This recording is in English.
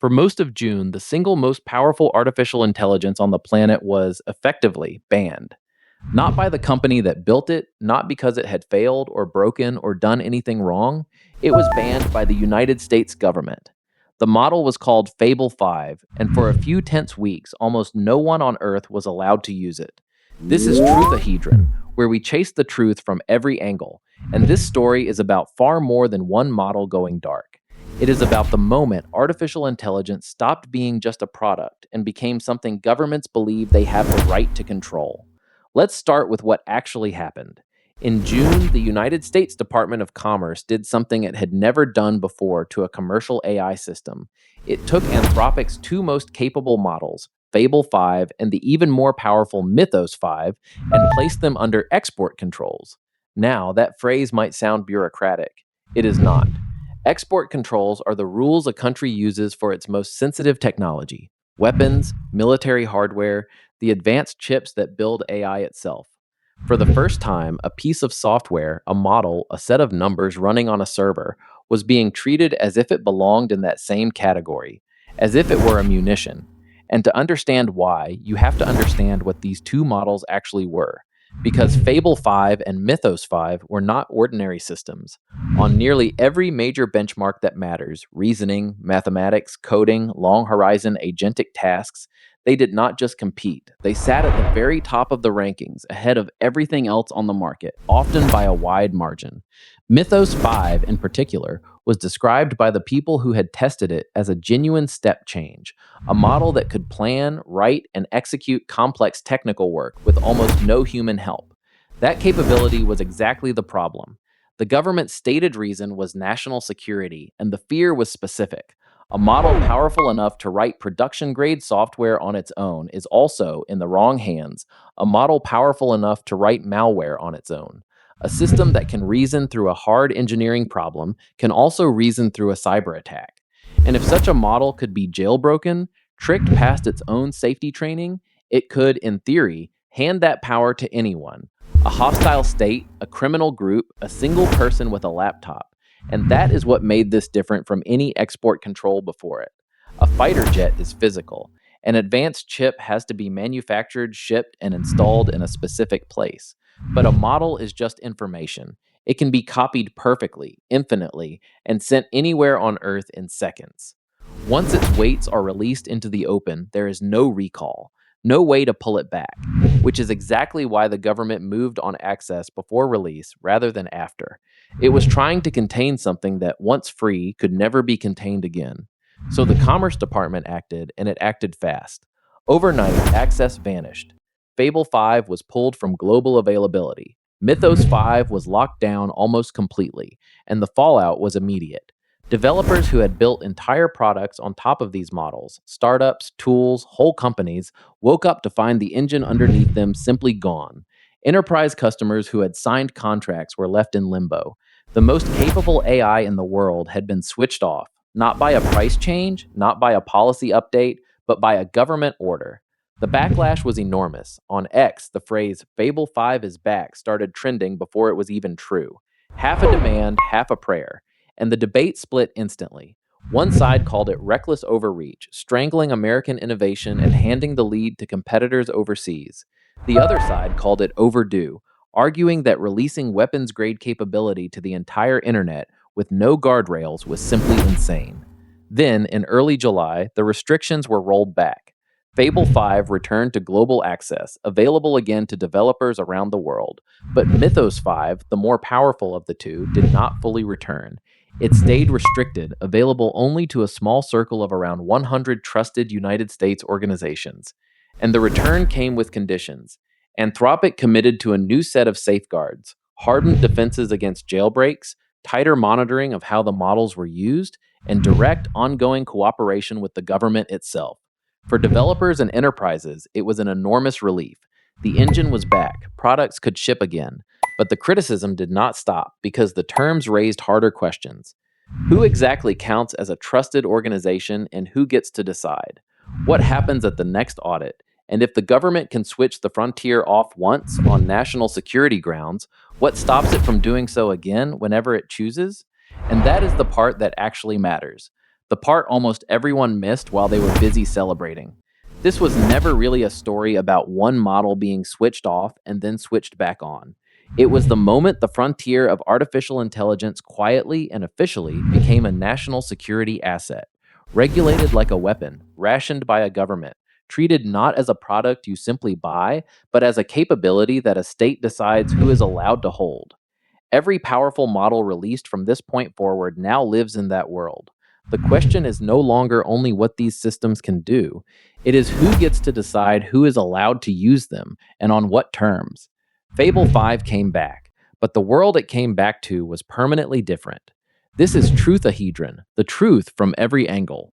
For most of June, the single most powerful artificial intelligence on the planet was effectively banned. Not by the company that built it, not because it had failed or broken or done anything wrong. It was banned by the United States government. The model was called Fable 5, and for a few tense weeks, almost no one on Earth was allowed to use it. This is Truthahedron, where we chase the truth from every angle, and this story is about far more than one model going dark. It is about the moment artificial intelligence stopped being just a product and became something governments believe they have the right to control. Let's start with what actually happened. In June, the United States Department of Commerce did something it had never done before to a commercial AI system. It took Anthropic's two most capable models, Fable 5 and the even more powerful Mythos 5, and placed them under export controls. Now, that phrase might sound bureaucratic. It is not. Export controls are the rules a country uses for its most sensitive technology: weapons, military hardware, the advanced chips that build AI itself. For the first time, a piece of software, a model, a set of numbers running on a server, was being treated as if it belonged in that same category, as if it were a munition. And to understand why, you have to understand what these two models actually were. Because Fable 5 and Mythos 5 were not ordinary systems. On nearly every major benchmark that matters, reasoning, mathematics, coding, long horizon agentic tasks, they did not just compete. They sat at the very top of the rankings, ahead of everything else on the market, often by a wide margin. Mythos 5, in particular, was described by the people who had tested it as a genuine step change, a model that could plan, write, and execute complex technical work with almost no human help. That capability was exactly the problem. The government's stated reason was national security, and the fear was specific. A model powerful enough to write production grade software on its own is also, in the wrong hands, a model powerful enough to write malware on its own. A system that can reason through a hard engineering problem can also reason through a cyber attack. And if such a model could be jailbroken, tricked past its own safety training, it could, in theory, hand that power to anyone: a hostile state, a criminal group, a single person with a laptop. And that is what made this different from any export control before it. A fighter jet is physical. An advanced chip has to be manufactured, shipped, and installed in a specific place. But a model is just information. It can be copied perfectly, infinitely, and sent anywhere on Earth in seconds. Once its weights are released into the open, there is no recall, no way to pull it back, which is exactly why the government moved on access before release rather than after. It was trying to contain something that, once free, could never be contained again. So the Commerce Department acted, and it acted fast. Overnight, access vanished. Fable 5 was pulled from global availability. Mythos 5 was locked down almost completely, and the fallout was immediate. Developers who had built entire products on top of these models, startups, tools, whole companies, woke up to find the engine underneath them simply gone. Enterprise customers who had signed contracts were left in limbo. The most capable AI in the world had been switched off, not by a price change, not by a policy update, but by a government order. The backlash was enormous. On X, the phrase Fable 5 is back started trending before it was even true. Half a demand, half a prayer. And the debate split instantly. One side called it reckless overreach, strangling American innovation and handing the lead to competitors overseas. The other side called it overdue, arguing that releasing weapons grade capability to the entire internet with no guardrails was simply insane. Then, in early July, the restrictions were rolled back. Fable 5 returned to global access, available again to developers around the world. But Mythos 5, the more powerful of the two, did not fully return. It stayed restricted, available only to a small circle of around 100 trusted United States organizations. And the return came with conditions. Anthropic committed to a new set of safeguards: hardened defenses against jailbreaks, tighter monitoring of how the models were used, and direct, ongoing cooperation with the government itself. For developers and enterprises, it was an enormous relief. The engine was back, products could ship again. But the criticism did not stop because the terms raised harder questions. Who exactly counts as a trusted organization, and who gets to decide? What happens at the next audit? And if the government can switch the frontier off once on national security grounds, what stops it from doing so again whenever it chooses? And that is the part that actually matters. the part almost everyone missed while they were busy celebrating. This was never really a story about one model being switched off and then switched back on. It was the moment the frontier of artificial intelligence quietly and officially became a national security asset, regulated like a weapon, rationed by a government, treated not as a product you simply buy, but as a capability that a state decides who is allowed to hold. Every powerful model released from this point forward now lives in that world. The question is no longer only what these systems can do, it is who gets to decide who is allowed to use them and on what terms. Fable 5 came back, but the world it came back to was permanently different. This is Truthahedron, the truth from every angle.